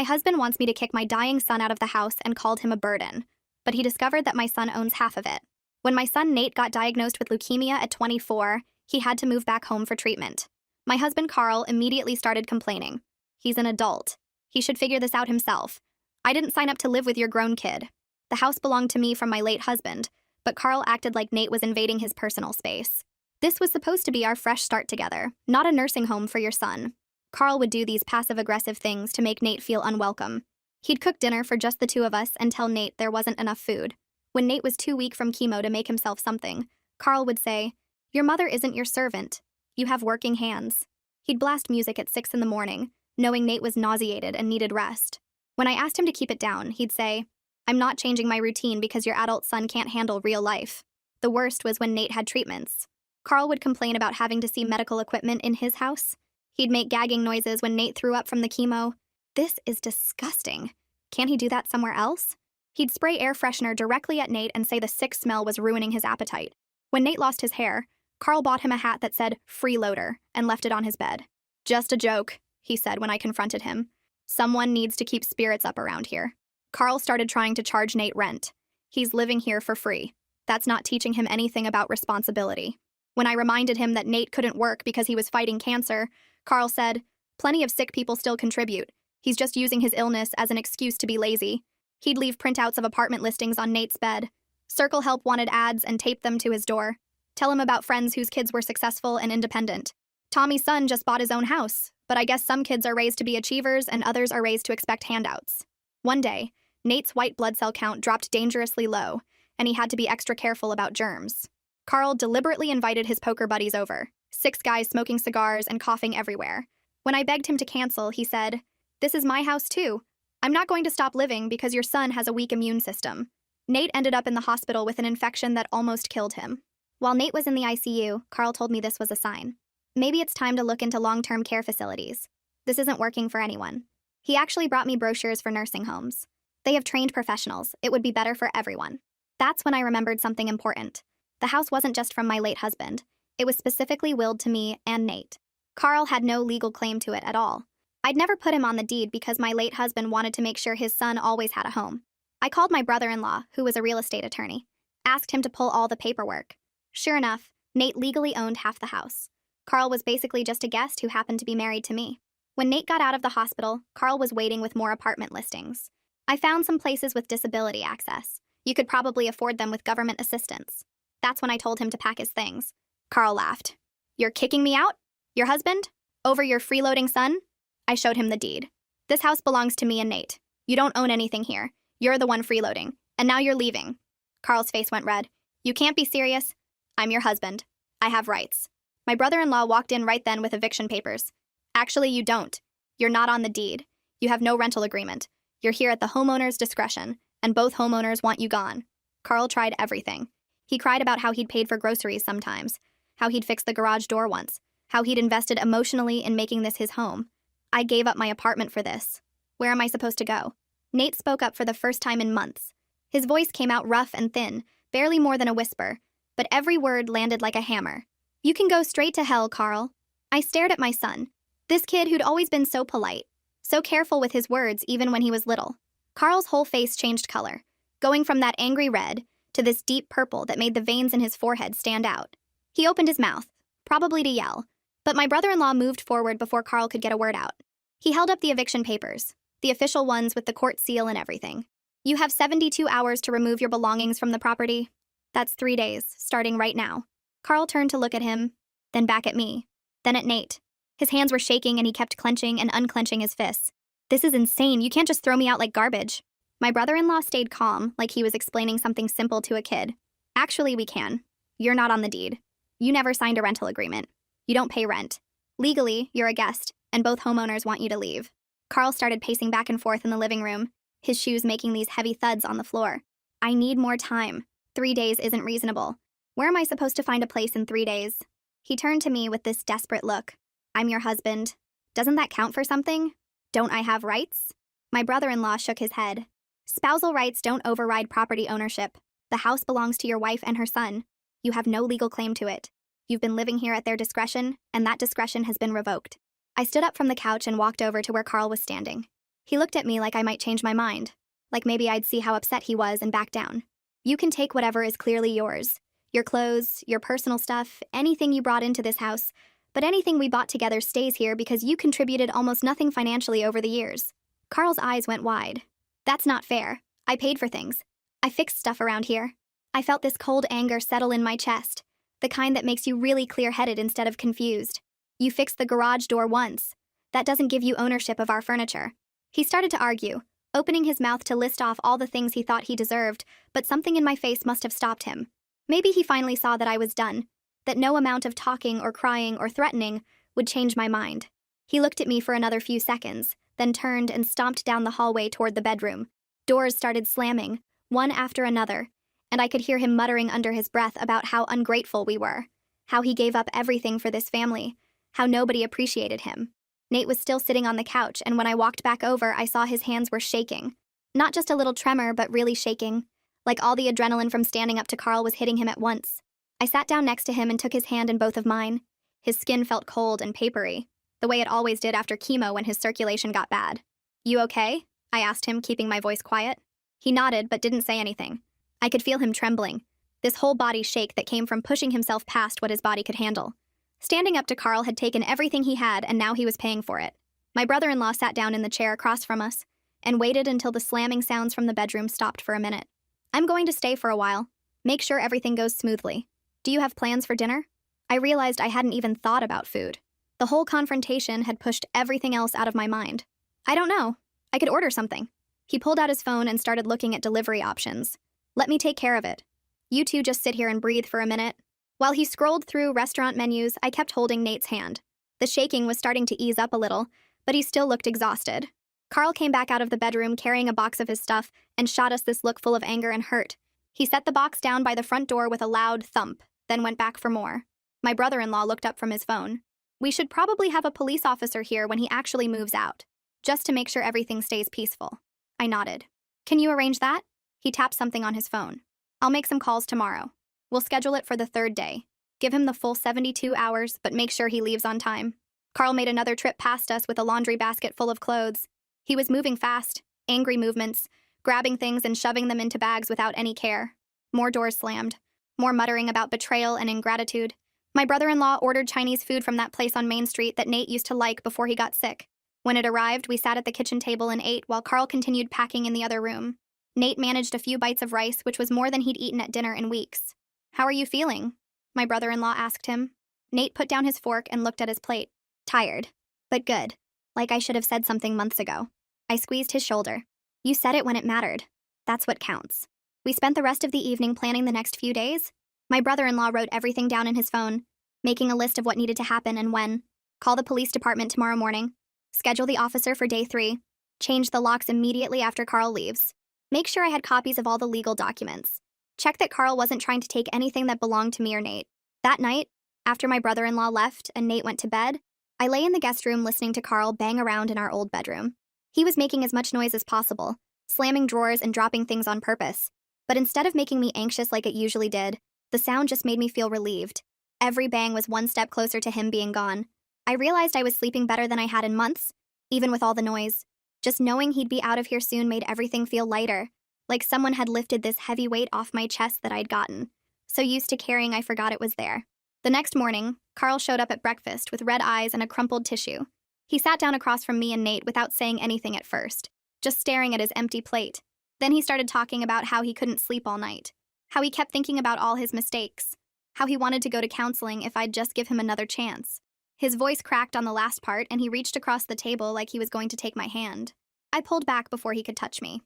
My husband wants me to kick my dying son out of the house and called him a burden, but he discovered that my son owns half of it. When my son Nate got diagnosed with leukemia at 24, he had to move back home for treatment. My husband Carl immediately started complaining. He's an adult. He should figure this out himself. I didn't sign up to live with your grown kid. The house belonged to me from my late husband, but Carl acted like Nate was invading his personal space. This was supposed to be our fresh start together, not a nursing home for your son. Carl would do these passive-aggressive things to make Nate feel unwelcome. He'd cook dinner for just the two of us and tell Nate there wasn't enough food. When Nate was too weak from chemo to make himself something, Carl would say, "Your mother isn't your servant. You have working hands." He'd blast music at 6 in the morning, knowing Nate was nauseated and needed rest. When I asked him to keep it down, he'd say, "I'm not changing my routine because your adult son can't handle real life." The worst was when Nate had treatments. Carl would complain about having to see medical equipment in his house. He'd make gagging noises when Nate threw up from the chemo. This is disgusting. Can't he do that somewhere else? He'd spray air freshener directly at Nate and say the sick smell was ruining his appetite. When Nate lost his hair, Carl bought him a hat that said "freeloader" and left it on his bed. "Just a joke," he said when I confronted him. "Someone needs to keep spirits up around here." Carl started trying to charge Nate rent. He's living here for free. That's not teaching him anything about responsibility. When I reminded him that Nate couldn't work because he was fighting cancer, Carl said, "Plenty of sick people still contribute. He's just using his illness as an excuse to be lazy." He'd leave printouts of apartment listings on Nate's bed. Circle Help wanted ads and tape them to his door. Tell him about friends whose kids were successful and independent. Tommy's son just bought his own house, but I guess some kids are raised to be achievers and others are raised to expect handouts. One day, Nate's white blood cell count dropped dangerously low, and he had to be extra careful about germs. Carl deliberately invited his poker buddies over, 6 guys smoking cigars and coughing everywhere. When I begged him to cancel, he said, "This is my house too. I'm not going to stop living because your son has a weak immune system." Nate ended up in the hospital with an infection that almost killed him. While Nate was in the ICU, Carl told me this was a sign. Maybe it's time to look into long-term care facilities. This isn't working for anyone. He actually brought me brochures for nursing homes. They have trained professionals. It would be better for everyone. That's when I remembered something important. The house wasn't just from my late husband. It was specifically willed to me and Nate. Carl had no legal claim to it at all. I'd never put him on the deed because my late husband wanted to make sure his son always had a home. I called my brother-in-law, who was a real estate attorney, asked him to pull all the paperwork. Sure enough, Nate legally owned half the house. Carl was basically just a guest who happened to be married to me. When Nate got out of the hospital, Carl was waiting with more apartment listings. I found some places with disability access. You could probably afford them with government assistance. That's when I told him to pack his things. Carl laughed. "You're kicking me out? Your husband? Over your freeloading son?" I showed him the deed. "This house belongs to me and Nate. You don't own anything here. You're the one freeloading. And now you're leaving." Carl's face went red. "You can't be serious. I'm your husband. I have rights." My brother-in-law walked in right then with eviction papers. "Actually, you don't. You're not on the deed. You have no rental agreement. You're here at the homeowner's discretion, and both homeowners want you gone." Carl tried everything. He cried about how he'd paid for groceries sometimes, how he'd fixed the garage door once, how he'd invested emotionally in making this his home. I gave up my apartment for this. Where am I supposed to go? Nate spoke up for the first time in months. His voice came out rough and thin, barely more than a whisper, but every word landed like a hammer. "You can go straight to hell, Carl." I stared at my son. This kid who'd always been so polite, so careful with his words even when he was little. Carl's whole face changed color, going from that angry red to this deep purple that made the veins in his forehead stand out. He opened his mouth, probably to yell, but my brother-in-law moved forward before Carl could get a word out. He held up the eviction papers, the official ones with the court seal and everything. "You have 72 hours to remove your belongings from the property. That's 3 days, starting right now." Carl turned to look at him, then back at me, then at Nate. His hands were shaking and he kept clenching and unclenching his fists. "This is insane. You can't just throw me out like garbage." My brother-in-law stayed calm, like he was explaining something simple to a kid. "Actually, we can. You're not on the deed. You never signed a rental agreement. You don't pay rent. Legally, you're a guest, and both homeowners want you to leave." Carl started pacing back and forth in the living room, his shoes making these heavy thuds on the floor. "I need more time. 3 days isn't reasonable. Where am I supposed to find a place in 3 days?" He turned to me with this desperate look. "I'm your husband. Doesn't that count for something? Don't I have rights?" My brother-in-law shook his head. "Spousal rights don't override property ownership. The house belongs to your wife and her son. You have no legal claim to it. You've been living here at their discretion, and that discretion has been revoked." I stood up from the couch and walked over to where Carl was standing. He looked at me like I might change my mind, like maybe I'd see how upset he was and back down. You can take whatever is clearly yours. Your clothes, your personal stuff, anything you brought into this house, but anything we bought together stays here because you contributed almost nothing financially over the years. Carl's eyes went wide. That's not fair. I paid for things. I fixed stuff around here. I felt this cold anger settle in my chest, the kind that makes you really clear-headed instead of confused. You fixed the garage door once. That doesn't give you ownership of our furniture. He started to argue, opening his mouth to list off all the things he thought he deserved, but something in my face must have stopped him. Maybe he finally saw that I was done, that no amount of talking or crying or threatening would change my mind. He looked at me for another few seconds, then turned and stomped down the hallway toward the bedroom. Doors started slamming, one after another, and I could hear him muttering under his breath about how ungrateful we were, how he gave up everything for this family, how nobody appreciated him. Nate was still sitting on the couch, and when I walked back over, I saw his hands were shaking. Not just a little tremor, but really shaking, like all the adrenaline from standing up to Carl was hitting him at once. I sat down next to him and took his hand in both of mine. His skin felt cold and papery, the way it always did after chemo when his circulation got bad. "You okay?" I asked him, keeping my voice quiet. He nodded, but didn't say anything. I could feel him trembling, this whole body shake that came from pushing himself past what his body could handle. Standing up to Carl had taken everything he had, and now he was paying for it. My brother-in-law sat down in the chair across from us and waited until the slamming sounds from the bedroom stopped for a minute. "I'm going to stay for a while. Make sure everything goes smoothly. Do you have plans for dinner?" I realized I hadn't even thought about food. The whole confrontation had pushed everything else out of my mind. "I don't know. I could order something." He pulled out his phone and started looking at delivery options. "Let me take care of it. You two just sit here and breathe for a minute." While he scrolled through restaurant menus, I kept holding Nate's hand. The shaking was starting to ease up a little, but he still looked exhausted. Carl came back out of the bedroom carrying a box of his stuff and shot us this look full of anger and hurt. He set the box down by the front door with a loud thump, then went back for more. My brother-in-law looked up from his phone. "We should probably have a police officer here when he actually moves out, just to make sure everything stays peaceful." I nodded. "Can you arrange that?" He tapped something on his phone. "I'll make some calls tomorrow. We'll schedule it for the third day. Give him the full 72 hours, but make sure he leaves on time." Carl made another trip past us with a laundry basket full of clothes. He was moving fast, angry movements, grabbing things and shoving them into bags without any care. More doors slammed. More muttering about betrayal and ingratitude. My brother-in-law ordered Chinese food from that place on Main Street that Nate used to like before he got sick. When it arrived, we sat at the kitchen table and ate while Carl continued packing in the other room. Nate managed a few bites of rice, which was more than he'd eaten at dinner in weeks. "How are you feeling?" my brother-in-law asked him. Nate put down his fork and looked at his plate. "Tired, but good. Like I should have said something months ago." I squeezed his shoulder. "You said it when it mattered. That's what counts." We spent the rest of the evening planning the next few days. My brother-in-law wrote everything down in his phone, making a list of what needed to happen and when. Call the police department tomorrow morning. Schedule the officer for day 3. Change the locks immediately after Carl leaves. Make sure I had copies of all the legal documents. Check that Carl wasn't trying to take anything that belonged to me or Nate. That night, after my brother-in-law left and Nate went to bed, I lay in the guest room listening to Carl bang around in our old bedroom. He was making as much noise as possible, slamming drawers and dropping things on purpose. But instead of making me anxious like it usually did, the sound just made me feel relieved. Every bang was one step closer to him being gone. I realized I was sleeping better than I had in months, even with all the noise. Just knowing he'd be out of here soon made everything feel lighter, like someone had lifted this heavy weight off my chest that I'd gotten. So used to carrying I forgot it was there. The next morning, Carl showed up at breakfast with red eyes and a crumpled tissue. He sat down across from me and Nate without saying anything at first, just staring at his empty plate. Then he started talking about how he couldn't sleep all night, how he kept thinking about all his mistakes, how he wanted to go to counseling if I'd just give him another chance. His voice cracked on the last part, and he reached across the table like he was going to take my hand. I pulled back before he could touch me.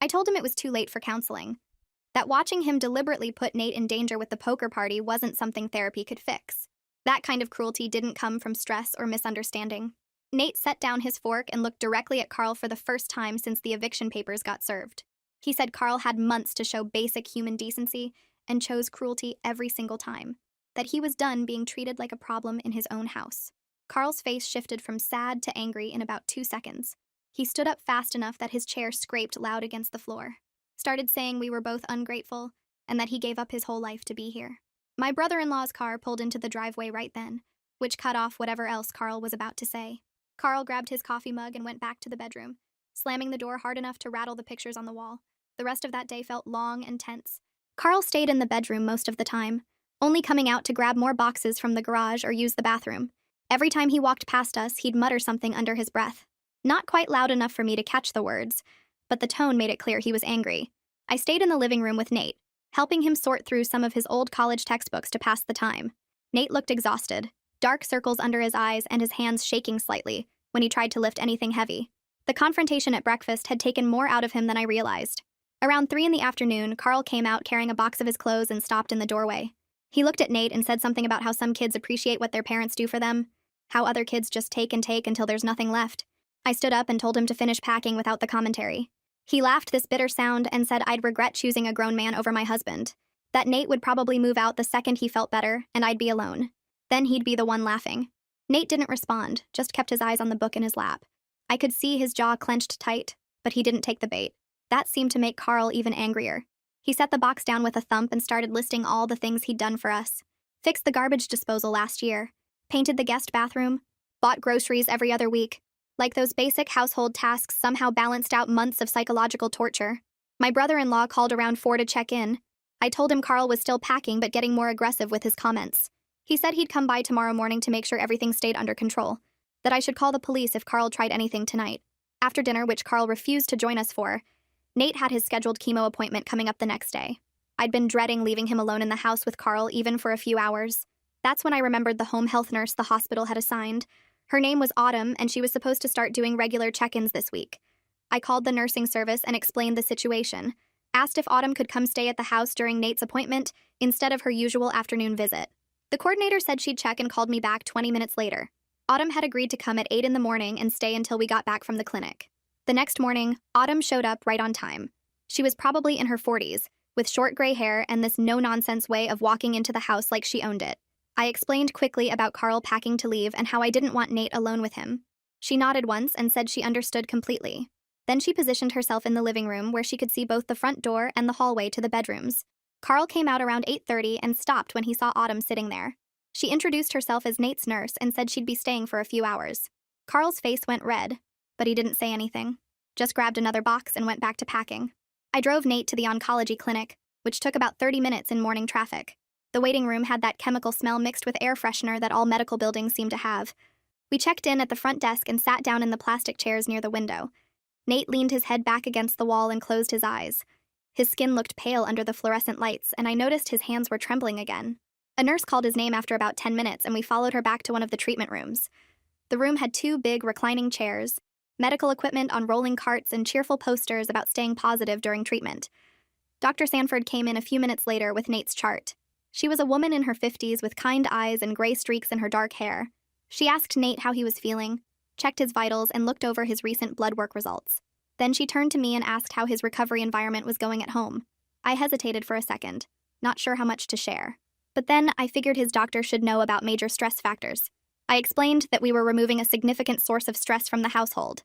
I told him it was too late for counseling, that watching him deliberately put Nate in danger with the poker party wasn't something therapy could fix. That kind of cruelty didn't come from stress or misunderstanding. Nate set down his fork and looked directly at Carl for the first time since the eviction papers got served. He said Carl had months to show basic human decency and chose cruelty every single time, that he was done being treated like a problem in his own house. Carl's face shifted from sad to angry in about 2 seconds. He stood up fast enough that his chair scraped loud against the floor, started saying we were both ungrateful and that he gave up his whole life to be here. My brother-in-law's car pulled into the driveway right then, which cut off whatever else Carl was about to say. Carl grabbed his coffee mug and went back to the bedroom, slamming the door hard enough to rattle the pictures on the wall. The rest of that day felt long and tense. Carl stayed in the bedroom most of the time, only coming out to grab more boxes from the garage or use the bathroom. Every time he walked past us, he'd mutter something under his breath. Not quite loud enough for me to catch the words, but the tone made it clear he was angry. I stayed in the living room with Nate, helping him sort through some of his old college textbooks to pass the time. Nate looked exhausted, dark circles under his eyes and his hands shaking slightly when he tried to lift anything heavy. The confrontation at breakfast had taken more out of him than I realized. Around 3 in the afternoon, Carl came out carrying a box of his clothes and stopped in the doorway. He looked at Nate and said something about how some kids appreciate what their parents do for them, how other kids just take and take until there's nothing left. I stood up and told him to finish packing without the commentary. He laughed this bitter sound and said I'd regret choosing a grown man over my husband, that Nate would probably move out the second he felt better and I'd be alone. Then he'd be the one laughing. Nate didn't respond, just kept his eyes on the book in his lap. I could see his jaw clenched tight, but he didn't take the bait. That seemed to make Carl even angrier. He set the box down with a thump and started listing all the things he'd done for us. Fixed the garbage disposal last year, painted the guest bathroom, bought groceries every other week. Like those basic household tasks somehow balanced out months of psychological torture. My brother-in-law called around 4 to check in. I told him Carl was still packing but getting more aggressive with his comments. He said he'd come by tomorrow morning to make sure everything stayed under control, that I should call the police if Carl tried anything tonight. After dinner, which Carl refused to join us for, Nate had his scheduled chemo appointment coming up the next day. I'd been dreading leaving him alone in the house with Carl even for a few hours. That's when I remembered the home health nurse the hospital had assigned. Her name was Autumn, and she was supposed to start doing regular check-ins this week. I called the nursing service and explained the situation, asked if Autumn could come stay at the house during Nate's appointment instead of her usual afternoon visit. The coordinator said she'd check and called me back 20 minutes later. Autumn had agreed to come at 8 in the morning and stay until we got back from the clinic. The next morning, Autumn showed up right on time. She was probably in her 40s, with short gray hair and this no-nonsense way of walking into the house like she owned it. I explained quickly about Carl packing to leave and how I didn't want Nate alone with him. She nodded once and said she understood completely. Then she positioned herself in the living room where she could see both the front door and the hallway to the bedrooms. Carl came out around 8:30 and stopped when he saw Autumn sitting there. She introduced herself as Nate's nurse and said she'd be staying for a few hours. Carl's face went red, but he didn't say anything. Just grabbed another box and went back to packing. I drove Nate to the oncology clinic, which took about 30 minutes in morning traffic. The waiting room had that chemical smell mixed with air freshener that all medical buildings seem to have. We checked in at the front desk and sat down in the plastic chairs near the window. Nate leaned his head back against the wall and closed his eyes. His skin looked pale under the fluorescent lights, and I noticed his hands were trembling again. A nurse called his name after about 10 minutes, and we followed her back to one of the treatment rooms. The room had 2 big reclining chairs, medical equipment on rolling carts, and cheerful posters about staying positive during treatment. Dr. Sanford came in a few minutes later with Nate's chart. She was a woman in her 50s with kind eyes and gray streaks in her dark hair. She asked Nate how he was feeling, checked his vitals, and looked over his recent blood work results. Then she turned to me and asked how his recovery environment was going at home. I hesitated for a second, not sure how much to share. But then I figured his doctor should know about major stress factors. I explained that we were removing a significant source of stress from the household,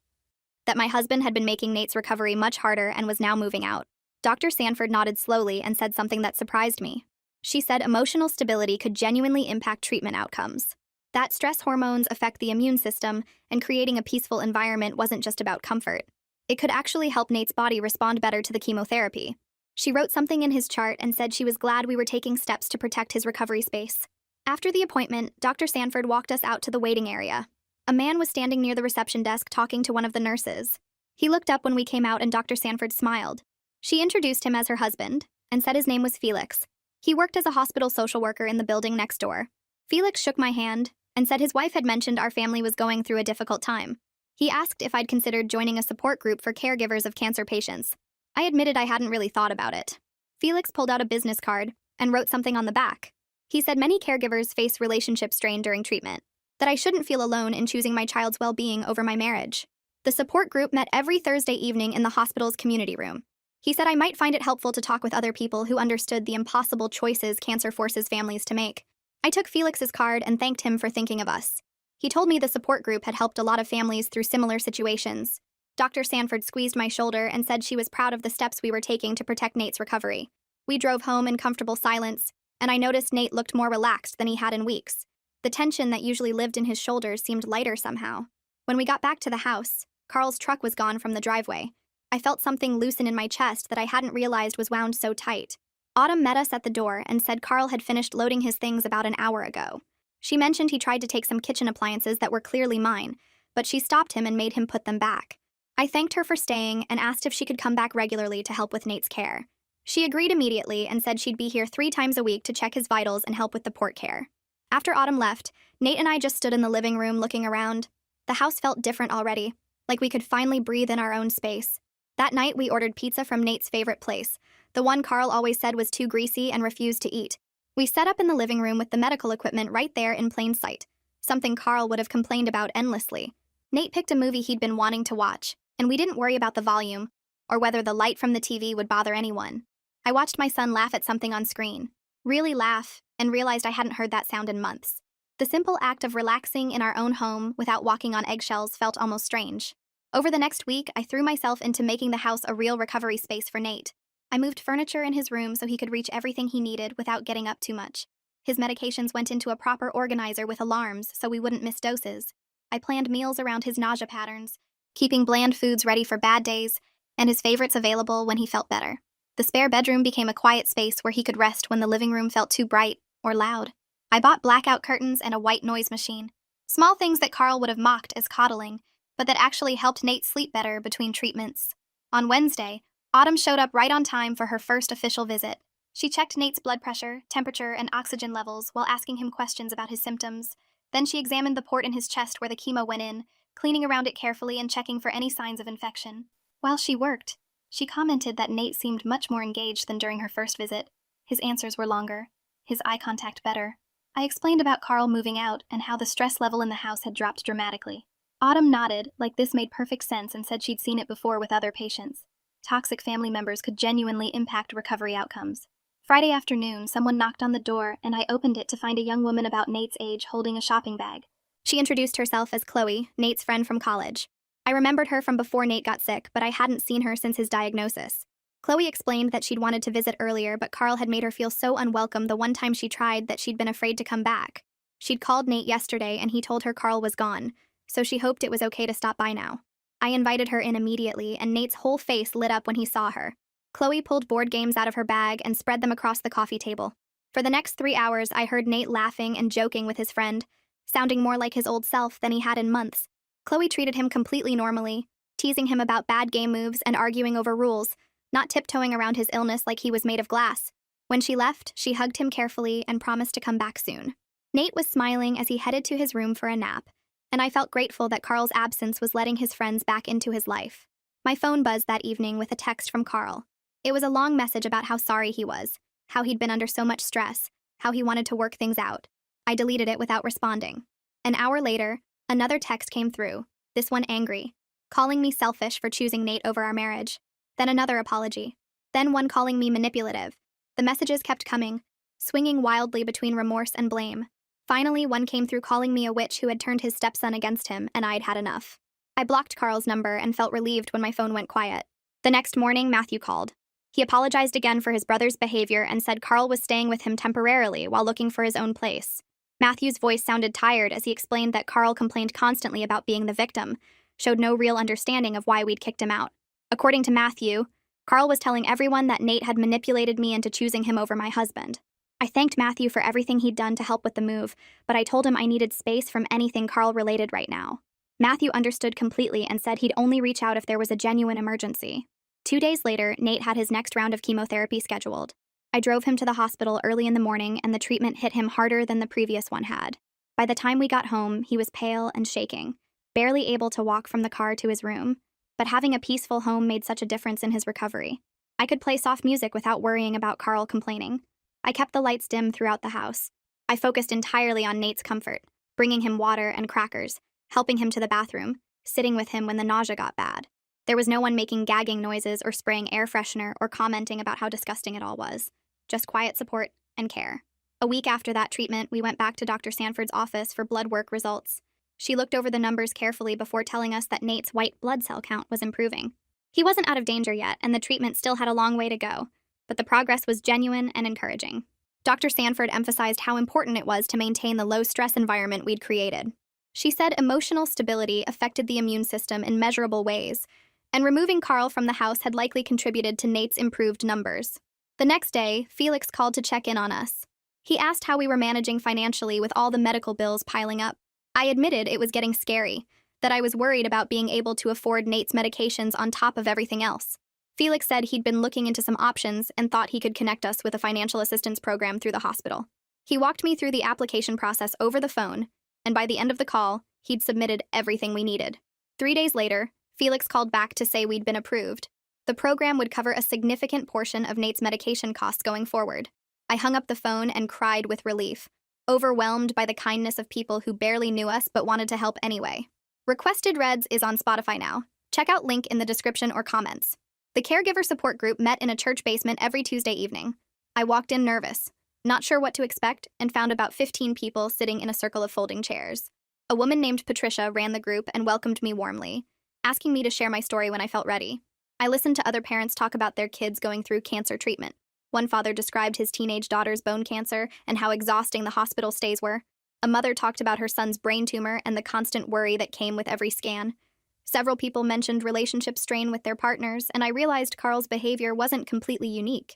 that my husband had been making Nate's recovery much harder and was now moving out. Dr. Sanford nodded slowly and said something that surprised me. She said emotional stability could genuinely impact treatment outcomes. That stress hormones affect the immune system, and creating a peaceful environment wasn't just about comfort. It could actually help Nate's body respond better to the chemotherapy. She wrote something in his chart and said she was glad we were taking steps to protect his recovery space. After the appointment, Dr. Sanford walked us out to the waiting area. A man was standing near the reception desk talking to one of the nurses. He looked up when we came out and Dr. Sanford smiled. She introduced him as her husband and said his name was Felix. He worked as a hospital social worker in the building next door. Felix shook my hand and said his wife had mentioned our family was going through a difficult time. He asked if I'd considered joining a support group for caregivers of cancer patients. I admitted I hadn't really thought about it. Felix pulled out a business card and wrote something on the back. He said many caregivers face relationship strain during treatment, that I shouldn't feel alone in choosing my child's well-being over my marriage. The support group met every Thursday evening in the hospital's community room. He said I might find it helpful to talk with other people who understood the impossible choices cancer forces families to make. I took Felix's card and thanked him for thinking of us. He told me the support group had helped a lot of families through similar situations. Dr. Sanford squeezed my shoulder and said she was proud of the steps we were taking to protect Nate's recovery. We drove home in comfortable silence, and I noticed Nate looked more relaxed than he had in weeks. The tension that usually lived in his shoulders seemed lighter somehow. When we got back to the house, Carl's truck was gone from the driveway. I felt something loosen in my chest that I hadn't realized was wound so tight. Autumn met us at the door and said Carl had finished loading his things about an hour ago. She mentioned he tried to take some kitchen appliances that were clearly mine, but she stopped him and made him put them back. I thanked her for staying and asked if she could come back regularly to help with Nate's care. She agreed immediately and said she'd be here 3 times a week to check his vitals and help with the port care. After Autumn left, Nate and I just stood in the living room looking around. The house felt different already, like we could finally breathe in our own space. That night, we ordered pizza from Nate's favorite place, the one Carl always said was too greasy and refused to eat. We set up in the living room with the medical equipment right there in plain sight, something Carl would have complained about endlessly. Nate picked a movie he'd been wanting to watch, and we didn't worry about the volume or whether the light from the TV would bother anyone. I watched my son laugh at something on screen, really laugh, and realized I hadn't heard that sound in months. The simple act of relaxing in our own home without walking on eggshells felt almost strange. Over the next week, I threw myself into making the house a real recovery space for Nate. I moved furniture in his room so he could reach everything he needed without getting up too much. His medications went into a proper organizer with alarms so we wouldn't miss doses. I planned meals around his nausea patterns, keeping bland foods ready for bad days, and his favorites available when he felt better. The spare bedroom became a quiet space where he could rest when the living room felt too bright or loud. I bought blackout curtains and a white noise machine. Small things that Carl would have mocked as coddling, but that actually helped Nate sleep better between treatments. On Wednesday, Autumn showed up right on time for her first official visit. She checked Nate's blood pressure, temperature, and oxygen levels while asking him questions about his symptoms. Then she examined the port in his chest where the chemo went in, cleaning around it carefully and checking for any signs of infection. While she worked, she commented that Nate seemed much more engaged than during her first visit. His answers were longer, his eye contact better. I explained about Carl moving out and how the stress level in the house had dropped dramatically. Autumn nodded, like this made perfect sense, and said she'd seen it before with other patients. Toxic family members could genuinely impact recovery outcomes. Friday afternoon, someone knocked on the door, and I opened it to find a young woman about Nate's age holding a shopping bag. She introduced herself as Chloe, Nate's friend from college. I remembered her from before Nate got sick, but I hadn't seen her since his diagnosis. Chloe explained that she'd wanted to visit earlier, but Carl had made her feel so unwelcome the one time she tried that she'd been afraid to come back. She'd called Nate yesterday, and he told her Carl was gone, so she hoped it was okay to stop by now. I invited her in immediately, and Nate's whole face lit up when he saw her. Chloe pulled board games out of her bag and spread them across the coffee table. For the next 3 hours, I heard Nate laughing and joking with his friend, sounding more like his old self than he had in months. Chloe treated him completely normally, teasing him about bad game moves and arguing over rules, not tiptoeing around his illness like he was made of glass. When she left, she hugged him carefully and promised to come back soon. Nate was smiling as he headed to his room for a nap, and I felt grateful that Carl's absence was letting his friends back into his life. My phone buzzed that evening with a text from Carl. It was a long message about how sorry he was, how he'd been under so much stress, how he wanted to work things out. I deleted it without responding. An hour later, another text came through, this one angry, calling me selfish for choosing Nate over our marriage. Then another apology. Then one calling me manipulative. The messages kept coming, swinging wildly between remorse and blame. Finally, one came through calling me a witch who had turned his stepson against him, and I'd had enough. I blocked Carl's number and felt relieved when my phone went quiet. The next morning, Matthew called. He apologized again for his brother's behavior and said Carl was staying with him temporarily while looking for his own place. Matthew's voice sounded tired as he explained that Carl complained constantly about being the victim, showed no real understanding of why we'd kicked him out. According to Matthew, Carl was telling everyone that Nate had manipulated me into choosing him over my husband. I thanked Matthew for everything he'd done to help with the move, but I told him I needed space from anything Carl-related right now. Matthew understood completely and said he'd only reach out if there was a genuine emergency. 2 days later, Nate had his next round of chemotherapy scheduled. I drove him to the hospital early in the morning, and the treatment hit him harder than the previous one had. By the time we got home, he was pale and shaking, barely able to walk from the car to his room, but having a peaceful home made such a difference in his recovery. I could play soft music without worrying about Carl complaining. I kept the lights dim throughout the house. I focused entirely on Nate's comfort, bringing him water and crackers, helping him to the bathroom, sitting with him when the nausea got bad. There was no one making gagging noises or spraying air freshener or commenting about how disgusting it all was. Just quiet support and care. A week after that treatment, we went back to Dr. Sanford's office for blood work results. She looked over the numbers carefully before telling us that Nate's white blood cell count was improving. He wasn't out of danger yet, and the treatment still had a long way to go, but the progress was genuine and encouraging. Dr. Sanford emphasized how important it was to maintain the low-stress environment we'd created. She said emotional stability affected the immune system in measurable ways, and removing Carl from the house had likely contributed to Nate's improved numbers. The next day, Felix called to check in on us. He asked how we were managing financially with all the medical bills piling up. I admitted it was getting scary, that I was worried about being able to afford Nate's medications on top of everything else. Felix said he'd been looking into some options and thought he could connect us with a financial assistance program through the hospital. He walked me through the application process over the phone, and by the end of the call, he'd submitted everything we needed. 3 days later, Felix called back to say we'd been approved. The program would cover a significant portion of Nate's medication costs going forward. I hung up the phone and cried with relief, overwhelmed by the kindness of people who barely knew us but wanted to help anyway. Requested Reds is on Spotify now. Check out link in the description or comments. The caregiver support group met in a church basement every Tuesday evening. I walked in nervous, not sure what to expect, and found about 15 people sitting in a circle of folding chairs. A woman named Patricia ran the group and welcomed me warmly, asking me to share my story when I felt ready. I listened to other parents talk about their kids going through cancer treatment. One father described his teenage daughter's bone cancer and how exhausting the hospital stays were. A mother talked about her son's brain tumor and the constant worry that came with every scan. Several people mentioned relationship strain with their partners, and I realized Carl's behavior wasn't completely unique,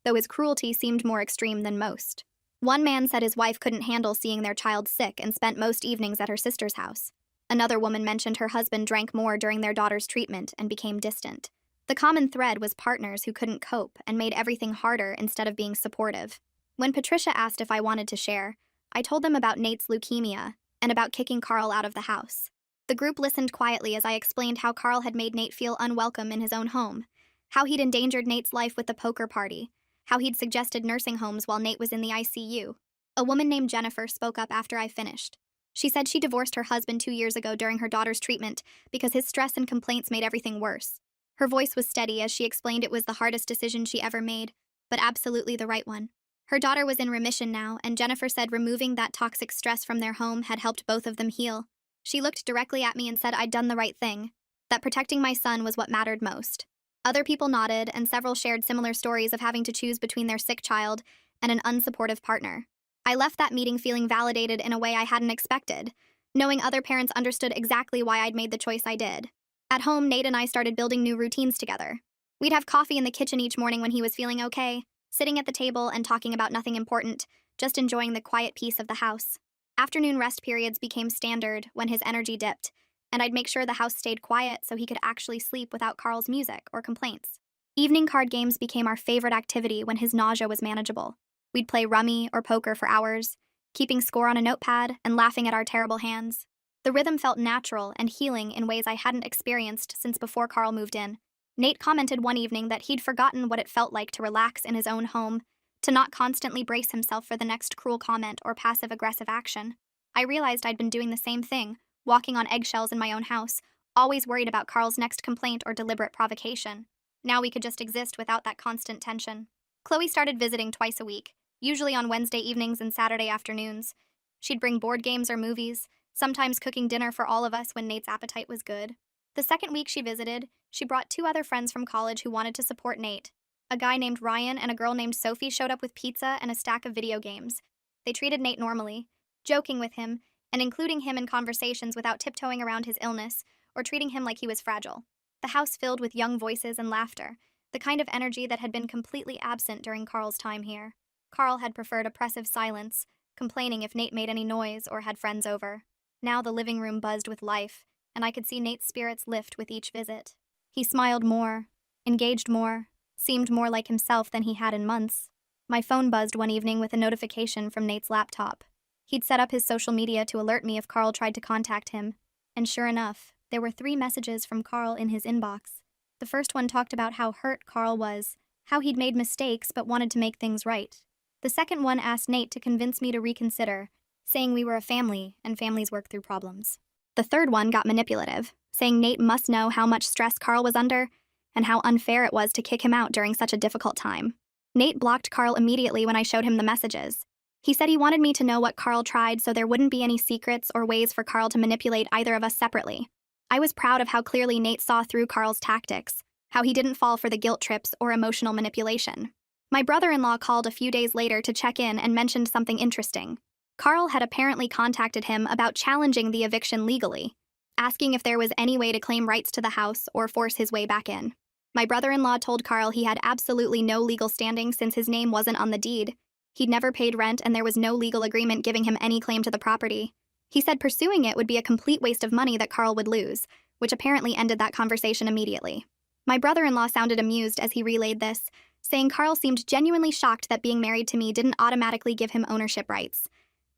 though his cruelty seemed more extreme than most. One man said his wife couldn't handle seeing their child sick and spent most evenings at her sister's house. Another woman mentioned her husband drank more during their daughter's treatment and became distant. The common thread was partners who couldn't cope and made everything harder instead of being supportive. When Patricia asked if I wanted to share, I told them about Nate's leukemia and about kicking Carl out of the house. The group listened quietly as I explained how Carl had made Nate feel unwelcome in his own home, how he'd endangered Nate's life with the poker party, how he'd suggested nursing homes while Nate was in the ICU. A woman named Jennifer spoke up after I finished. She said she divorced her husband 2 years ago during her daughter's treatment because his stress and complaints made everything worse. Her voice was steady as she explained it was the hardest decision she ever made, but absolutely the right one. Her daughter was in remission now, and Jennifer said removing that toxic stress from their home had helped both of them heal. She looked directly at me and said I'd done the right thing, that protecting my son was what mattered most. Other people nodded, and several shared similar stories of having to choose between their sick child and an unsupportive partner. I left that meeting feeling validated in a way I hadn't expected, knowing other parents understood exactly why I'd made the choice I did. At home, Nate and I started building new routines together. We'd have coffee in the kitchen each morning when he was feeling okay, sitting at the table and talking about nothing important, just enjoying the quiet peace of the house. Afternoon rest periods became standard when his energy dipped, and I'd make sure the house stayed quiet so he could actually sleep without Carl's music or complaints. Evening card games became our favorite activity when his nausea was manageable. We'd play rummy or poker for hours, keeping score on a notepad and laughing at our terrible hands. The rhythm felt natural and healing in ways I hadn't experienced since before Carl moved in. Nate commented one evening that he'd forgotten what it felt like to relax in his own home, to not constantly brace himself for the next cruel comment or passive-aggressive action. I realized I'd been doing the same thing, walking on eggshells in my own house, always worried about Carl's next complaint or deliberate provocation. Now we could just exist without that constant tension. Chloe started visiting twice a week, usually on Wednesday evenings and Saturday afternoons. She'd bring board games or movies, sometimes cooking dinner for all of us when Nate's appetite was good. The second week she visited, she brought 2 other friends from college who wanted to support Nate. A guy named Ryan and a girl named Sophie showed up with pizza and a stack of video games. They treated Nate normally, joking with him, and including him in conversations without tiptoeing around his illness or treating him like he was fragile. The house filled with young voices and laughter, the kind of energy that had been completely absent during Carl's time here. Carl had preferred oppressive silence, complaining if Nate made any noise or had friends over. Now the living room buzzed with life, and I could see Nate's spirits lift with each visit. He smiled more, engaged more, seemed more like himself than he had in months. My phone buzzed one evening with a notification from Nate's laptop. He'd set up his social media to alert me if Carl tried to contact him, and sure enough, there were 3 messages from Carl in his inbox. The first one talked about how hurt Carl was, how he'd made mistakes but wanted to make things right. The second one asked Nate to convince me to reconsider, saying we were a family and families work through problems. The third one got manipulative, saying Nate must know how much stress Carl was under and how unfair it was to kick him out during such a difficult time. Nate blocked Carl immediately when I showed him the messages. He said he wanted me to know what Carl tried so there wouldn't be any secrets or ways for Carl to manipulate either of us separately. I was proud of how clearly Nate saw through Carl's tactics, how he didn't fall for the guilt trips or emotional manipulation. My brother-in-law called a few days later to check in and mentioned something interesting. Carl had apparently contacted him about challenging the eviction legally, asking if there was any way to claim rights to the house or force his way back in. My brother-in-law told Carl he had absolutely no legal standing since his name wasn't on the deed. He'd never paid rent and there was no legal agreement giving him any claim to the property. He said pursuing it would be a complete waste of money that Carl would lose, which apparently ended that conversation immediately. My brother-in-law sounded amused as he relayed this, saying Carl seemed genuinely shocked that being married to me didn't automatically give him ownership rights.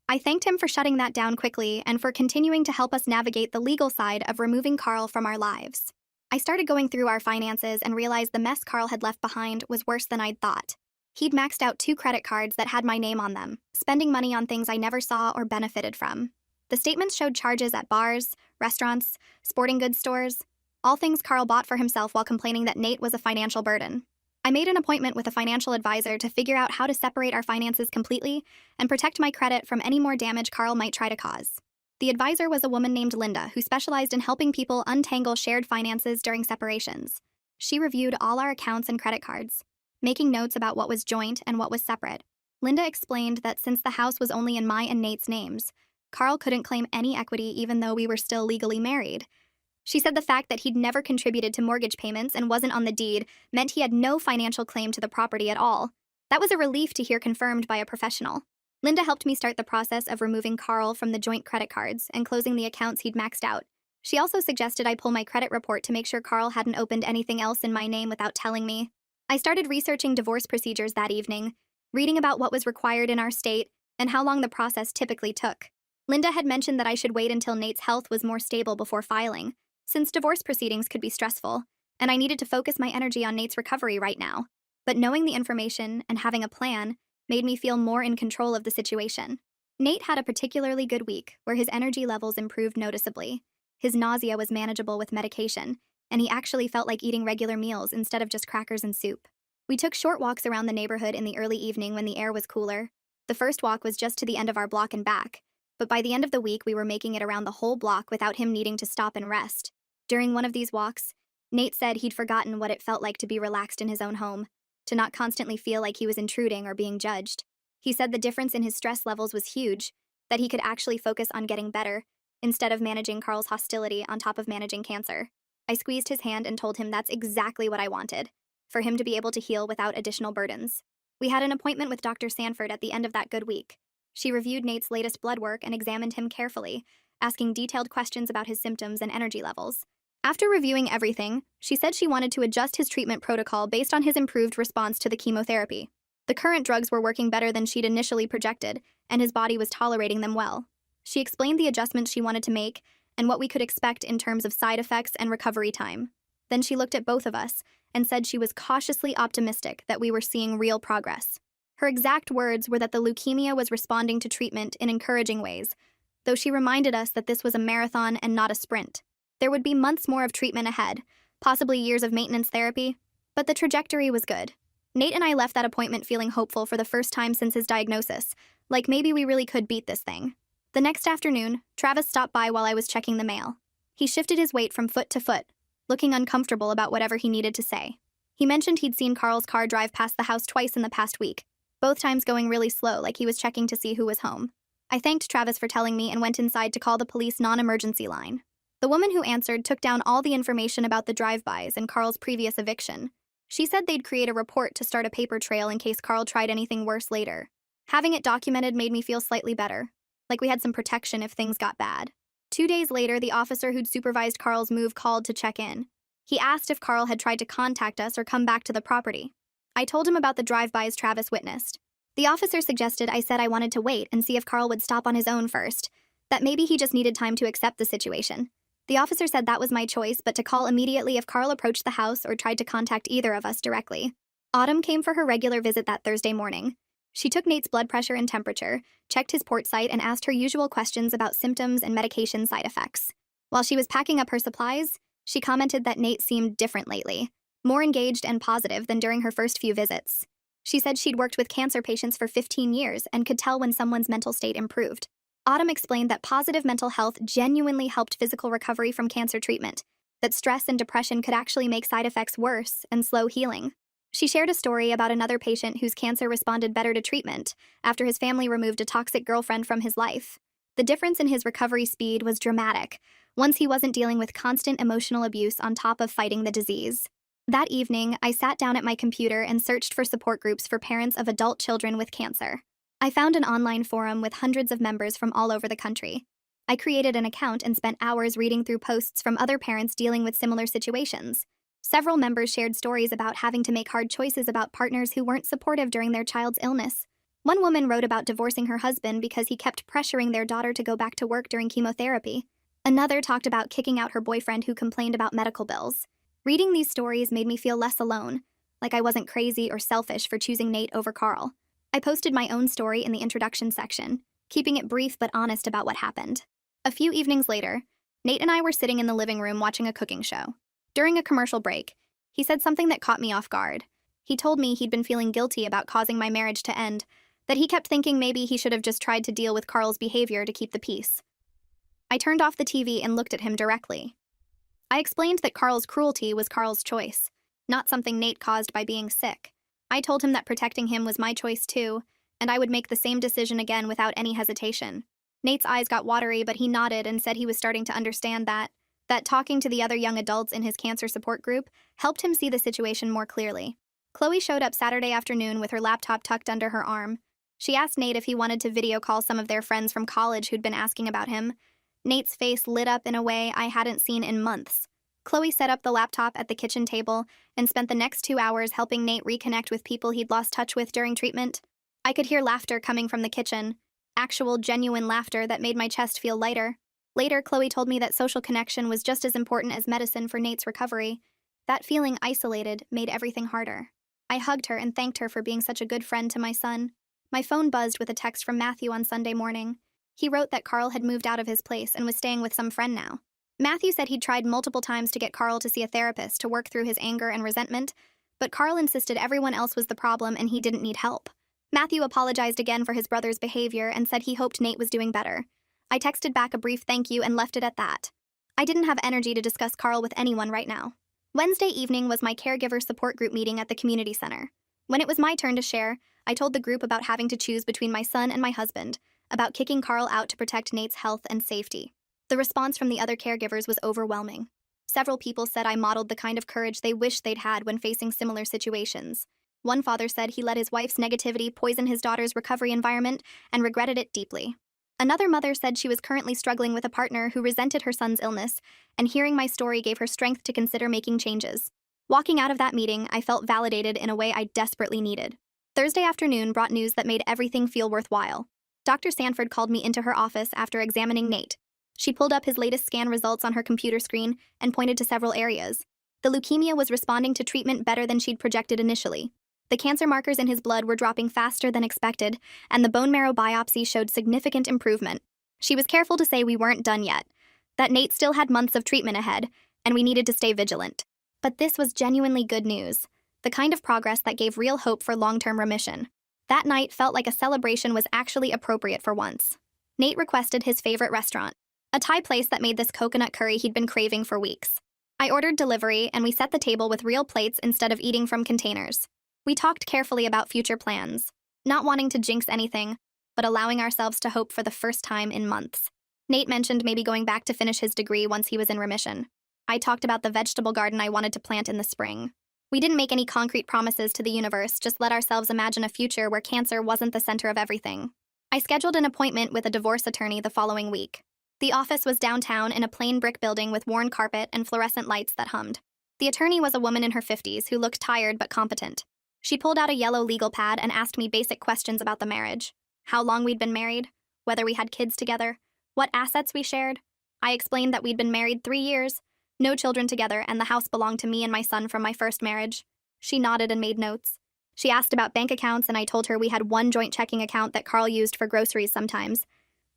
I thanked him for shutting that down quickly and for continuing to help us navigate the legal side of removing Carl from our lives. I started going through our finances and realized the mess Carl had left behind was worse than I'd thought. He'd maxed out 2 credit cards that had my name on them, spending money on things I never saw or benefited from. The statements showed charges at bars, restaurants, sporting goods stores, all things Carl bought for himself while complaining that Nate was a financial burden. I made an appointment with a financial advisor to figure out how to separate our finances completely and protect my credit from any more damage Carl might try to cause. The advisor was a woman named Linda who specialized in helping people untangle shared finances during separations. She reviewed all our accounts and credit cards, making notes about what was joint and what was separate. Linda explained that since the house was only in my and Nate's names, Carl couldn't claim any equity even though we were still legally married. She said the fact that he'd never contributed to mortgage payments and wasn't on the deed meant he had no financial claim to the property at all. That was a relief to hear confirmed by a professional. Linda helped me start the process of removing Carl from the joint credit cards and closing the accounts he'd maxed out. She also suggested I pull my credit report to make sure Carl hadn't opened anything else in my name without telling me. I started researching divorce procedures that evening, reading about what was required in our state and how long the process typically took. Linda had mentioned that I should wait until Nate's health was more stable before filing, since divorce proceedings could be stressful, and I needed to focus my energy on Nate's recovery right now. But knowing the information and having a plan made me feel more in control of the situation. Nate had a particularly good week, where his energy levels improved noticeably. His nausea was manageable with medication, and he actually felt like eating regular meals instead of just crackers and soup. We took short walks around the neighborhood in the early evening when the air was cooler. The first walk was just to the end of our block and back, but by the end of the week we were making it around the whole block without him needing to stop and rest. During one of these walks, Nate said he'd forgotten what it felt like to be relaxed in his own home, to not constantly feel like he was intruding or being judged. He said the difference in his stress levels was huge, that he could actually focus on getting better, instead of managing Carl's hostility on top of managing cancer. I squeezed his hand and told him that's exactly what I wanted, for him to be able to heal without additional burdens. We had an appointment with Dr. Sanford at the end of that good week. She reviewed Nate's latest blood work and examined him carefully, asking detailed questions about his symptoms and energy levels. After reviewing everything, she said she wanted to adjust his treatment protocol based on his improved response to the chemotherapy. The current drugs were working better than she'd initially projected, and his body was tolerating them well. She explained the adjustments she wanted to make and what we could expect in terms of side effects and recovery time. Then she looked at both of us and said she was cautiously optimistic that we were seeing real progress. Her exact words were that the leukemia was responding to treatment in encouraging ways, though she reminded us that this was a marathon and not a sprint. There would be months more of treatment ahead, possibly years of maintenance therapy, but the trajectory was good. Nate and I left that appointment feeling hopeful for the first time since his diagnosis, like maybe we really could beat this thing. The next afternoon, Travis stopped by while I was checking the mail. He shifted his weight from foot to foot, looking uncomfortable about whatever he needed to say. He mentioned he'd seen Carl's car drive past the house twice in the past week, both times going really slow, like he was checking to see who was home. I thanked Travis for telling me and went inside to call the police non-emergency line. The woman who answered took down all the information about the drive-bys and Carl's previous eviction. She said they'd create a report to start a paper trail in case Carl tried anything worse later. Having it documented made me feel slightly better, like we had some protection if things got bad. 2 days later, the officer who'd supervised Carl's move called to check in. He asked if Carl had tried to contact us or come back to the property. I told him about the drive-bys Travis witnessed. The officer suggested I said I wanted to wait and see if Carl would stop on his own first, that maybe he just needed time to accept the situation. The officer said that was my choice, but to call immediately if Carl approached the house or tried to contact either of us directly. Autumn came for her regular visit that Thursday morning. She took Nate's blood pressure and temperature, checked his port site, and asked her usual questions about symptoms and medication side effects. While she was packing up her supplies, she commented that Nate seemed different lately, more engaged and positive than during her first few visits. She said she'd worked with cancer patients for 15 years and could tell when someone's mental state improved. Autumn explained that positive mental health genuinely helped physical recovery from cancer treatment, that stress and depression could actually make side effects worse and slow healing. She shared a story about another patient whose cancer responded better to treatment after his family removed a toxic girlfriend from his life. The difference in his recovery speed was dramatic once he wasn't dealing with constant emotional abuse on top of fighting the disease. That evening, I sat down at my computer and searched for support groups for parents of adult children with cancer. I found an online forum with hundreds of members from all over the country. I created an account and spent hours reading through posts from other parents dealing with similar situations. Several members shared stories about having to make hard choices about partners who weren't supportive during their child's illness. One woman wrote about divorcing her husband because he kept pressuring their daughter to go back to work during chemotherapy. Another talked about kicking out her boyfriend who complained about medical bills. Reading these stories made me feel less alone, like I wasn't crazy or selfish for choosing Nate over Carl. I posted my own story in the introduction section, keeping it brief but honest about what happened. A few evenings later, Nate and I were sitting in the living room watching a cooking show. During a commercial break, he said something that caught me off guard. He told me he'd been feeling guilty about causing my marriage to end, that he kept thinking maybe he should have just tried to deal with Carl's behavior to keep the peace. I turned off the TV and looked at him directly. I explained that Carl's cruelty was Carl's choice, not something Nate caused by being sick. I told him that protecting him was my choice too, and I would make the same decision again without any hesitation. Nate's eyes got watery, but he nodded and said he was starting to understand that talking to the other young adults in his cancer support group helped him see the situation more clearly. Chloe showed up Saturday afternoon with her laptop tucked under her arm. She asked Nate if he wanted to video call some of their friends from college who'd been asking about him. Nate's face lit up in a way I hadn't seen in months. Chloe set up the laptop at the kitchen table and spent the next 2 hours helping Nate reconnect with people he'd lost touch with during treatment. I could hear laughter coming from the kitchen, actual, genuine laughter that made my chest feel lighter. Later, Chloe told me that social connection was just as important as medicine for Nate's recovery. That feeling isolated made everything harder. I hugged her and thanked her for being such a good friend to my son. My phone buzzed with a text from Matthew on Sunday morning. He wrote that Carl had moved out of his place and was staying with some friend now. Matthew said he'd tried multiple times to get Carl to see a therapist to work through his anger and resentment, but Carl insisted everyone else was the problem and he didn't need help. Matthew apologized again for his brother's behavior and said he hoped Nate was doing better. I texted back a brief thank you and left it at that. I didn't have energy to discuss Carl with anyone right now. Wednesday evening was my caregiver support group meeting at the community center. When it was my turn to share, I told the group about having to choose between my son and my husband, about kicking Carl out to protect Nate's health and safety. The response from the other caregivers was overwhelming. Several people said I modeled the kind of courage they wished they'd had when facing similar situations. One father said he let his wife's negativity poison his daughter's recovery environment and regretted it deeply. Another mother said she was currently struggling with a partner who resented her son's illness, and hearing my story gave her strength to consider making changes. Walking out of that meeting, I felt validated in a way I desperately needed. Thursday afternoon brought news that made everything feel worthwhile. Dr. Sanford called me into her office after examining Nate. She pulled up his latest scan results on her computer screen and pointed to several areas. The leukemia was responding to treatment better than she'd projected initially. The cancer markers in his blood were dropping faster than expected, and the bone marrow biopsy showed significant improvement. She was careful to say we weren't done yet, that Nate still had months of treatment ahead, and we needed to stay vigilant. But this was genuinely good news, the kind of progress that gave real hope for long-term remission. That night felt like a celebration was actually appropriate for once. Nate requested his favorite restaurant, a Thai place that made this coconut curry he'd been craving for weeks. I ordered delivery, and we set the table with real plates instead of eating from containers. We talked carefully about future plans, not wanting to jinx anything, but allowing ourselves to hope for the first time in months. Nate mentioned maybe going back to finish his degree once he was in remission. I talked about the vegetable garden I wanted to plant in the spring. We didn't make any concrete promises to the universe, just let ourselves imagine a future where cancer wasn't the center of everything. I scheduled an appointment with a divorce attorney the following week. The office was downtown in a plain brick building with worn carpet and fluorescent lights that hummed. The attorney was a woman in her 50s who looked tired but competent. She pulled out a yellow legal pad and asked me basic questions about the marriage. How long we'd been married, whether we had kids together, what assets we shared. I explained that we'd been married 3 years, no children together, and the house belonged to me and my son from my first marriage. She nodded and made notes. She asked about bank accounts, and I told her we had one joint checking account that Carl used for groceries sometimes,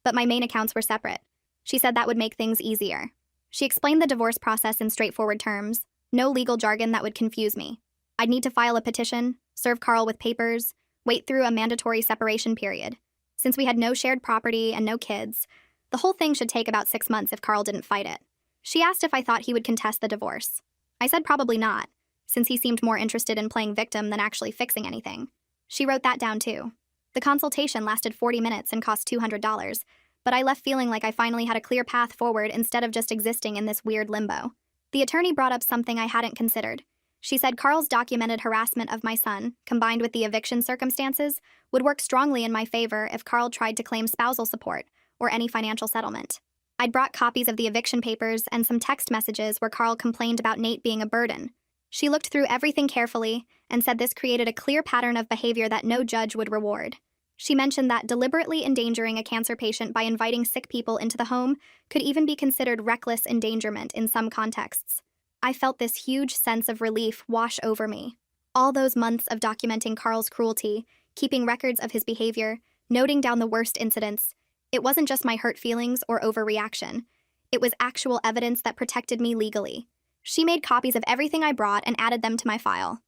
but my main accounts were separate. She said that would make things easier. She explained the divorce process in straightforward terms, no legal jargon that would confuse me. I'd need to file a petition, serve Carl with papers, wait through a mandatory separation period. Since we had no shared property and no kids, the whole thing should take about 6 months if Carl didn't fight it. She asked if I thought he would contest the divorce. I said probably not, since he seemed more interested in playing victim than actually fixing anything. She wrote that down too. The consultation lasted 40 minutes and cost $200, but I left feeling like I finally had a clear path forward instead of just existing in this weird limbo. The attorney brought up something I hadn't considered. She said Carl's documented harassment of my son, combined with the eviction circumstances, would work strongly in my favor if Carl tried to claim spousal support or any financial settlement. I'd brought copies of the eviction papers and some text messages where Carl complained about Nate being a burden. She looked through everything carefully and said this created a clear pattern of behavior that no judge would reward. She mentioned that deliberately endangering a cancer patient by inviting sick people into the home could even be considered reckless endangerment in some contexts. I felt this huge sense of relief wash over me. All those months of documenting Carl's cruelty, keeping records of his behavior, noting down the worst incidents, it wasn't just my hurt feelings or overreaction. It was actual evidence that protected me legally. She made copies of everything I brought and added them to my file.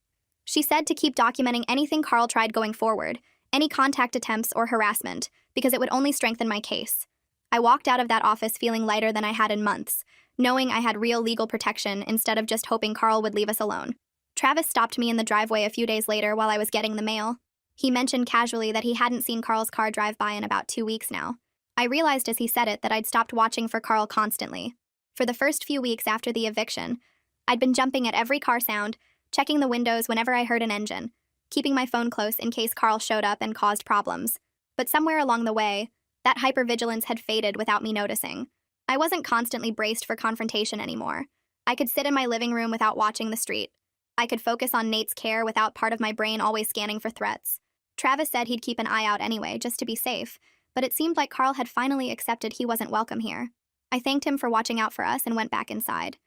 She said to keep documenting anything Carl tried going forward, any contact attempts or harassment, because it would only strengthen my case. I walked out of that office feeling lighter than I had in months, knowing I had real legal protection instead of just hoping Carl would leave us alone. Travis stopped me in the driveway a few days later while I was getting the mail. He mentioned casually that he hadn't seen Carl's car drive by in about 2 weeks now. I realized as he said it that I'd stopped watching for Carl constantly. For the first few weeks after the eviction, I'd been jumping at every car sound, checking the windows whenever I heard an engine, keeping my phone close in case Carl showed up and caused problems. But somewhere along the way, that hypervigilance had faded without me noticing. I wasn't constantly braced for confrontation anymore. I could sit in my living room without watching the street. I could focus on Nate's care without part of my brain always scanning for threats. Travis said he'd keep an eye out anyway, just to be safe, but it seemed like Carl had finally accepted he wasn't welcome here. I thanked him for watching out for us and went back inside.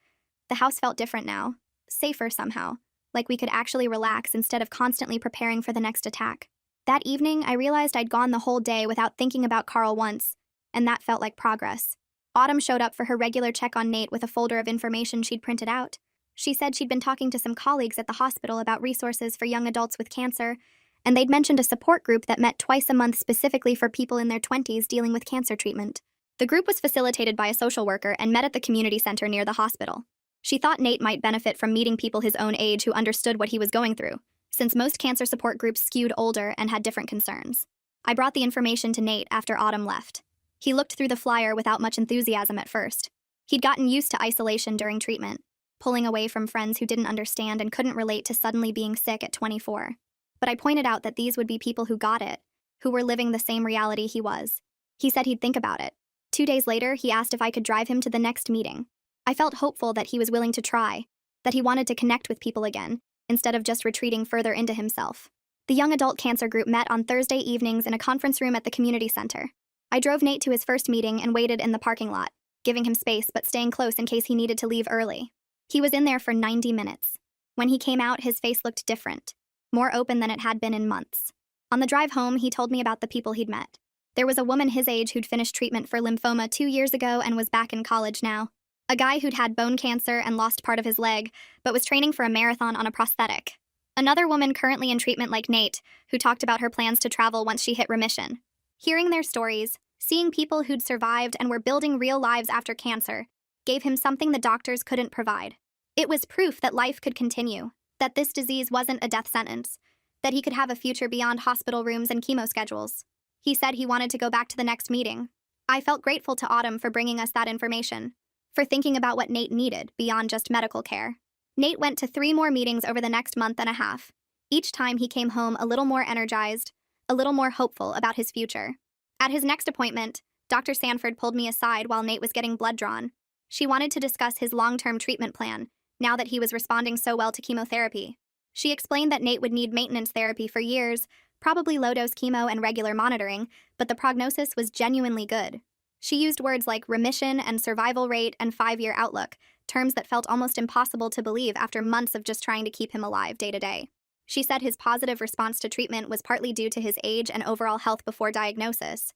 The house felt different now, safer somehow, like we could actually relax instead of constantly preparing for the next attack. That evening, I realized I'd gone the whole day without thinking about Carl once, and that felt like progress. Autumn showed up for her regular check on Nate with a folder of information she'd printed out. She said she'd been talking to some colleagues at the hospital about resources for young adults with cancer, and they'd mentioned a support group that met twice a month specifically for people in their 20s dealing with cancer treatment. The group was facilitated by a social worker and met at the community center near the hospital. She thought Nate might benefit from meeting people his own age who understood what he was going through, since most cancer support groups skewed older and had different concerns. I brought the information to Nate after Autumn left. He looked through the flyer without much enthusiasm at first. He'd gotten used to isolation during treatment, pulling away from friends who didn't understand and couldn't relate to suddenly being sick at 24. But I pointed out that these would be people who got it, who were living the same reality he was. He said he'd think about it. 2 days later, he asked if I could drive him to the next meeting. I felt hopeful that he was willing to try, that he wanted to connect with people again, instead of just retreating further into himself. The young adult cancer group met on Thursday evenings in a conference room at the community center. I drove Nate to his first meeting and waited in the parking lot, giving him space but staying close in case he needed to leave early. He was in there for 90 minutes. When he came out, his face looked different, more open than it had been in months. On the drive home, he told me about the people he'd met. There was a woman his age who'd finished treatment for lymphoma 2 years ago and was back in college now. A guy who'd had bone cancer and lost part of his leg, but was training for a marathon on a prosthetic. Another woman currently in treatment like Nate, who talked about her plans to travel once she hit remission. Hearing their stories, seeing people who'd survived and were building real lives after cancer, gave him something the doctors couldn't provide. It was proof that life could continue, that this disease wasn't a death sentence, that he could have a future beyond hospital rooms and chemo schedules. He said he wanted to go back to the next meeting. I felt grateful to Autumn for bringing us that information, for thinking about what Nate needed beyond just medical care. Nate went to 3 more meetings over the next month and a half. Each time he came home a little more energized, a little more hopeful about his future. At his next appointment, Dr. Sanford pulled me aside while Nate was getting blood drawn. She wanted to discuss his long-term treatment plan, now that he was responding so well to chemotherapy. She explained that Nate would need maintenance therapy for years, probably low-dose chemo and regular monitoring, but the prognosis was genuinely good. She used words like remission and survival rate and 5-year outlook, terms that felt almost impossible to believe after months of just trying to keep him alive day to day. She said his positive response to treatment was partly due to his age and overall health before diagnosis,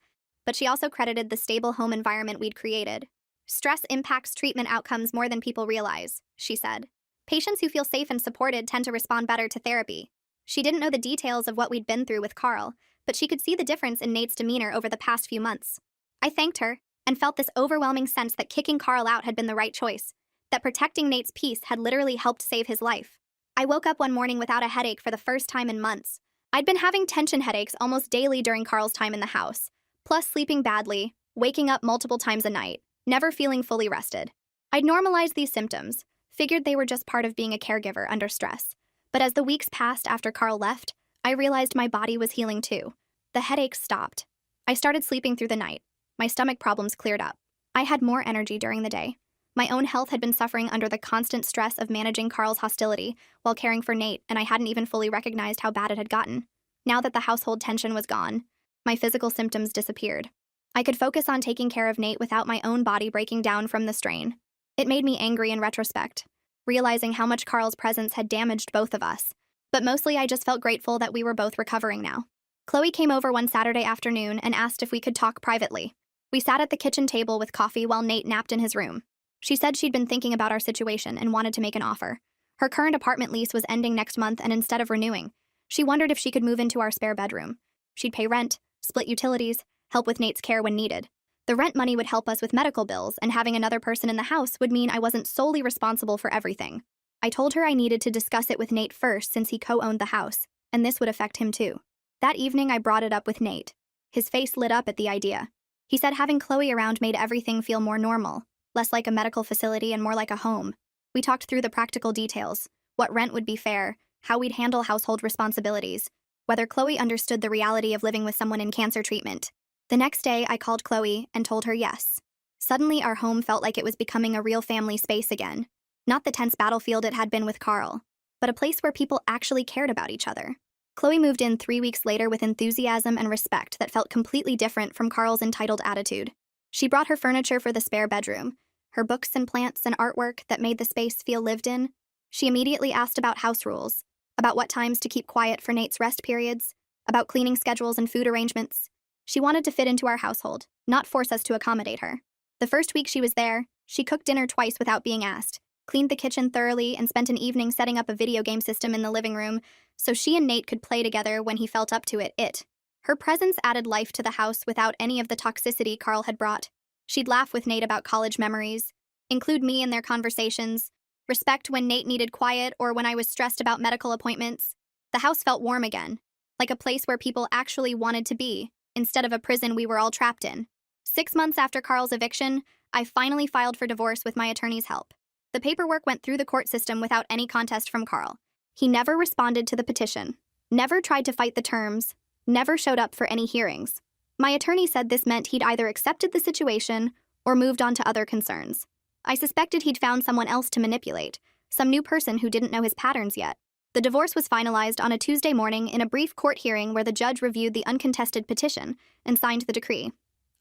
but she also credited the stable home environment we'd created. Stress impacts treatment outcomes more than people realize, she said. Patients who feel safe and supported tend to respond better to therapy. She didn't know the details of what we'd been through with Carl, but she could see the difference in Nate's demeanor over the past few months. I thanked her and felt this overwhelming sense that kicking Carl out had been the right choice, that protecting Nate's peace had literally helped save his life. I woke up one morning without a headache for the first time in months. I'd been having tension headaches almost daily during Carl's time in the house, plus sleeping badly, waking up multiple times a night, never feeling fully rested. I'd normalized these symptoms, figured they were just part of being a caregiver under stress. But as the weeks passed after Carl left, I realized my body was healing too. The headaches stopped. I started sleeping through the night. My stomach problems cleared up. I had more energy during the day. My own health had been suffering under the constant stress of managing Carl's hostility while caring for Nate, and I hadn't even fully recognized how bad it had gotten. Now that the household tension was gone, my physical symptoms disappeared. I could focus on taking care of Nate without my own body breaking down from the strain. It made me angry in retrospect, realizing how much Carl's presence had damaged both of us. But mostly I just felt grateful that we were both recovering now. Chloe came over one Saturday afternoon and asked if we could talk privately. We sat at the kitchen table with coffee while Nate napped in his room. She said she'd been thinking about our situation and wanted to make an offer. Her current apartment lease was ending next month, and instead of renewing, she wondered if she could move into our spare bedroom. She'd pay rent, split utilities, help with Nate's care when needed. The rent money would help us with medical bills, and having another person in the house would mean I wasn't solely responsible for everything. I told her I needed to discuss it with Nate first since he co-owned the house, and this would affect him too. That evening I brought it up with Nate. His face lit up at the idea. He said having Chloe around made everything feel more normal, less like a medical facility and more like a home. We talked through the practical details, what rent would be fair, how we'd handle household responsibilities, whether Chloe understood the reality of living with someone in cancer treatment. The next day, I called Chloe and told her yes. Suddenly, our home felt like it was becoming a real family space again. Not the tense battlefield it had been with Carl, but a place where people actually cared about each other. Chloe moved in 3 weeks later with enthusiasm and respect that felt completely different from Carl's entitled attitude. She brought her furniture for the spare bedroom, her books and plants and artwork that made the space feel lived in. She immediately asked about house rules, about what times to keep quiet for Nate's rest periods, about cleaning schedules and food arrangements. She wanted to fit into our household, not force us to accommodate her. The first week she was there, she cooked dinner twice without being asked, cleaned the kitchen thoroughly, and spent an evening setting up a video game system in the living room so she and Nate could play together when he felt up to it. Her presence added life to the house without any of the toxicity Carl had brought. She'd laugh with Nate about college memories, include me in their conversations, respect when Nate needed quiet or when I was stressed about medical appointments. The house felt warm again, like a place where people actually wanted to be, instead of a prison we were all trapped in. 6 months after Carl's eviction, I finally filed for divorce with my attorney's help. The paperwork went through the court system without any contest from Carl. He never responded to the petition, never tried to fight the terms, never showed up for any hearings. My attorney said this meant he'd either accepted the situation or moved on to other concerns. I suspected he'd found someone else to manipulate, some new person who didn't know his patterns yet. The divorce was finalized on a Tuesday morning in a brief court hearing where the judge reviewed the uncontested petition and signed the decree.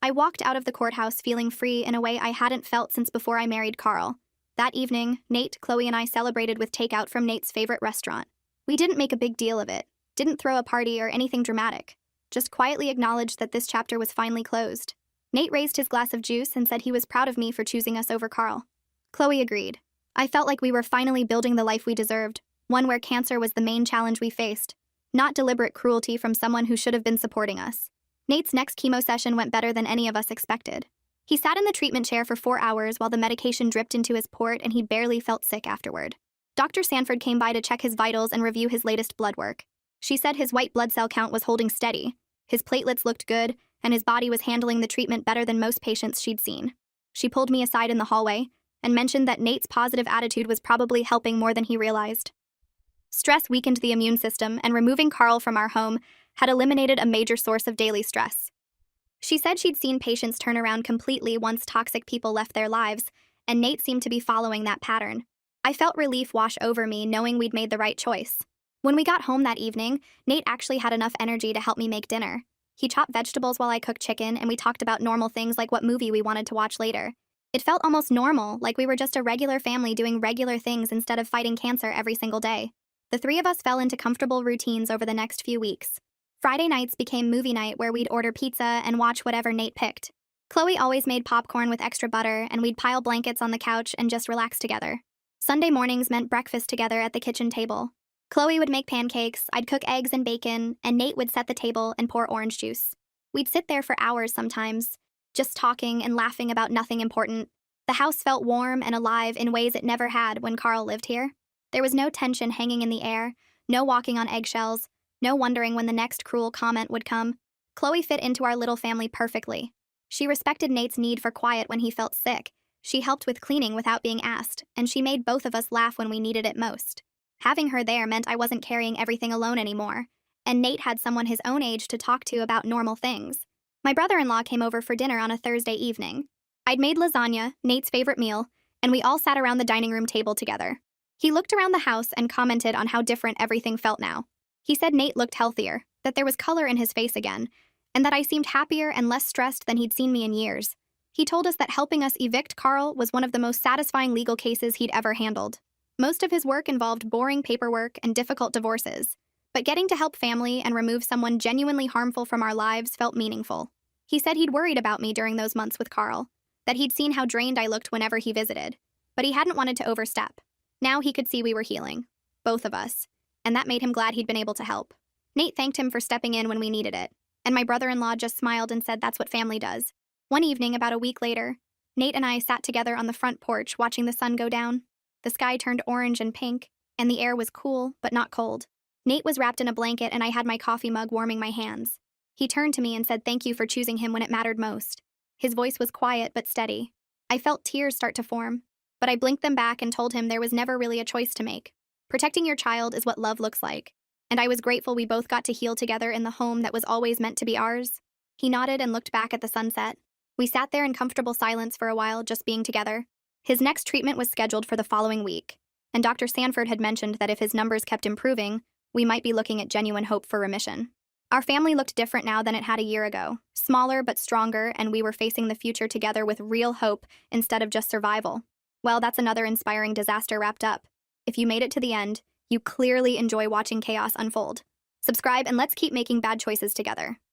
I walked out of the courthouse feeling free in a way I hadn't felt since before I married Carl. That evening, Nate, Chloe, and I celebrated with takeout from Nate's favorite restaurant. We didn't make a big deal of it, didn't throw a party or anything dramatic, just quietly acknowledged that this chapter was finally closed. Nate raised his glass of juice and said he was proud of me for choosing us over Carl. Chloe agreed. I felt like we were finally building the life we deserved, one where cancer was the main challenge we faced, not deliberate cruelty from someone who should have been supporting us. Nate's next chemo session went better than any of us expected. He sat in the treatment chair for 4 hours while the medication dripped into his port, and he barely felt sick afterward. Dr. Sanford came by to check his vitals and review his latest blood work. She said his white blood cell count was holding steady, his platelets looked good, and his body was handling the treatment better than most patients she'd seen. She pulled me aside in the hallway and mentioned that Nate's positive attitude was probably helping more than he realized. Stress weakened the immune system, and removing Carl from our home had eliminated a major source of daily stress. She said she'd seen patients turn around completely once toxic people left their lives, and Nate seemed to be following that pattern. I felt relief wash over me knowing we'd made the right choice. When we got home that evening, Nate actually had enough energy to help me make dinner. He chopped vegetables while I cooked chicken, and we talked about normal things like what movie we wanted to watch later. It felt almost normal, like we were just a regular family doing regular things instead of fighting cancer every single day. The three of us fell into comfortable routines over the next few weeks. Friday nights became movie night where we'd order pizza and watch whatever Nate picked. Chloe always made popcorn with extra butter, and we'd pile blankets on the couch and just relax together. Sunday mornings meant breakfast together at the kitchen table. Chloe would make pancakes, I'd cook eggs and bacon, and Nate would set the table and pour orange juice. We'd sit there for hours sometimes, just talking and laughing about nothing important. The house felt warm and alive in ways it never had when Carl lived here. There was no tension hanging in the air, no walking on eggshells, no wondering when the next cruel comment would come. Chloe fit into our little family perfectly. She respected Nate's need for quiet when he felt sick. She helped with cleaning without being asked, and she made both of us laugh when we needed it most. Having her there meant I wasn't carrying everything alone anymore, and Nate had someone his own age to talk to about normal things. My brother-in-law came over for dinner on a Thursday evening. I'd made lasagna, Nate's favorite meal, and we all sat around the dining room table together. He looked around the house and commented on how different everything felt now. He said Nate looked healthier, that there was color in his face again, and that I seemed happier and less stressed than he'd seen me in years. He told us that helping us evict Carl was one of the most satisfying legal cases he'd ever handled. Most of his work involved boring paperwork and difficult divorces, but getting to help family and remove someone genuinely harmful from our lives felt meaningful. He said he'd worried about me during those months with Carl, that he'd seen how drained I looked whenever he visited, but he hadn't wanted to overstep. Now he could see we were healing, both of us, and that made him glad he'd been able to help. Nate thanked him for stepping in when we needed it, and my brother-in-law just smiled and said that's what family does. One evening, about a week later, Nate and I sat together on the front porch watching the sun go down. The sky turned orange and pink, and the air was cool, but not cold. Nate was wrapped in a blanket and I had my coffee mug warming my hands. He turned to me and said thank you for choosing him when it mattered most. His voice was quiet but steady. I felt tears start to form, but I blinked them back and told him there was never really a choice to make. Protecting your child is what love looks like, and I was grateful we both got to heal together in the home that was always meant to be ours. He nodded and looked back at the sunset. We sat there in comfortable silence for a while, just being together. His next treatment was scheduled for the following week, and Dr. Sanford had mentioned that if his numbers kept improving, we might be looking at genuine hope for remission. Our family looked different now than it had a year ago, smaller but stronger, and we were facing the future together with real hope instead of just survival. Well, that's another inspiring disaster wrapped up. If you made it to the end, you clearly enjoy watching chaos unfold. Subscribe and let's keep making bad choices together.